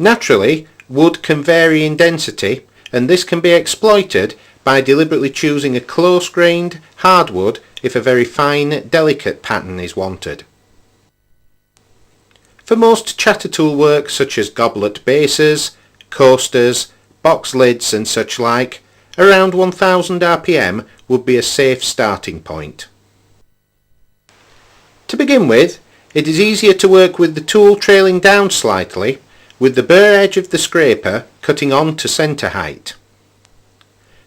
Naturally, wood can vary in density, and this can be exploited by deliberately choosing a close-grained hardwood if a very fine, delicate pattern is wanted. For most chatter tool work such as goblet bases, coasters, box lids and such like, around 1000 RPM would be a safe starting point. To begin with, it is easier to work with the tool trailing down slightly, with the burr edge of the scraper cutting on to centre height.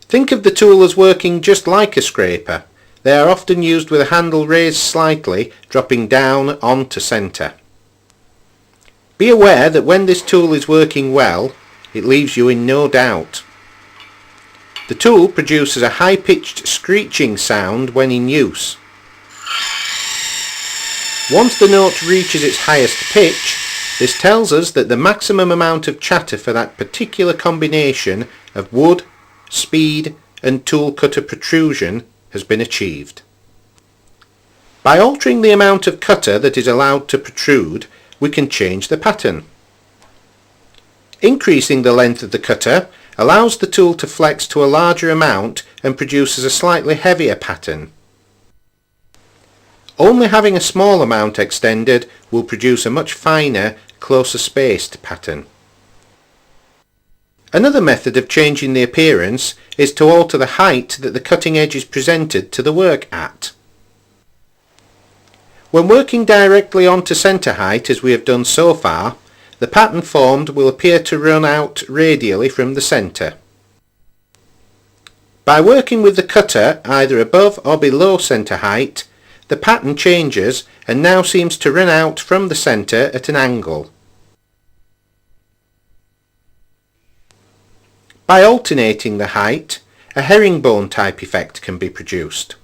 Think of the tool as working just like a scraper. They are often used with a handle raised slightly, dropping down onto centre. Be aware that when this tool is working well, it leaves you in no doubt. The tool produces a high-pitched screeching sound when in use. Once the note reaches its highest pitch, this tells us that the maximum amount of chatter for that particular combination of wood, speed and tool cutter protrusion has been achieved. By altering the amount of cutter that is allowed to protrude, we can change the pattern. Increasing the length of the cutter allows the tool to flex to a larger amount and produces a slightly heavier pattern. Only having a small amount extended will produce a much finer, closer spaced pattern. Another method of changing the appearance is to alter the height that the cutting edge is presented to the work at. When working directly onto centre height as we have done so far, the pattern formed will appear to run out radially from the centre. By working with the cutter either above or below centre height, the pattern changes and now seems to run out from the centre at an angle. By alternating the height, a herringbone type effect can be produced.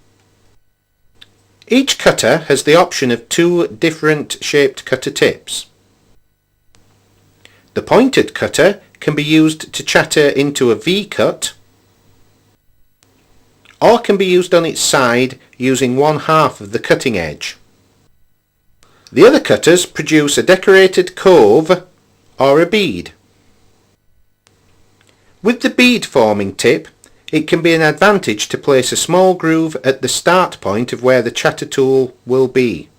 Each cutter has the option of two different shaped cutter tips. The pointed cutter can be used to chatter into a V-cut, or can be used on its side using one half of the cutting edge. The other cutters produce a decorated cove or a bead. With the bead forming tip, it can be an advantage to place a small groove at the start point of where the chatter tool will be.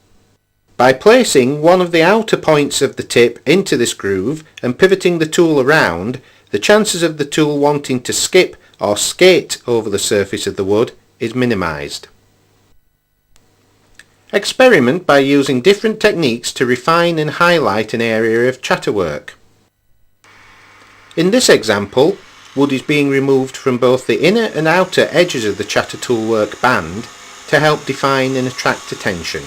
By placing one of the outer points of the tip into this groove and pivoting the tool around, the chances of the tool wanting to skip or skate over the surface of the wood is minimised. Experiment by using different techniques to refine and highlight an area of chatter work. In this example, wood is being removed from both the inner and outer edges of the chatter tool work band to help define and attract attention.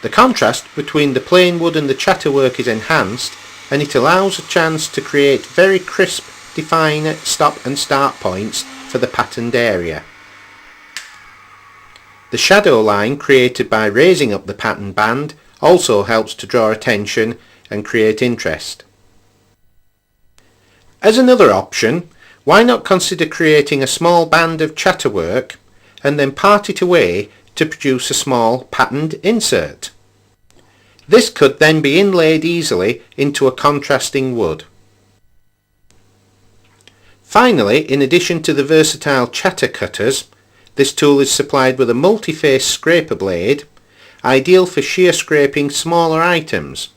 The contrast between the plain wood and the chatter work is enhanced, and it allows a chance to create very crisp, defined stop and start points for the patterned area. The shadow line created by raising up the pattern band also helps to draw attention and create interest. As another option, why not consider creating a small band of chatter work and then part it away to produce a small patterned insert. This could then be inlaid easily into a contrasting wood. Finally, in addition to the versatile chatter cutters, this tool is supplied with a multi-face scraper blade, ideal for shear scraping smaller items.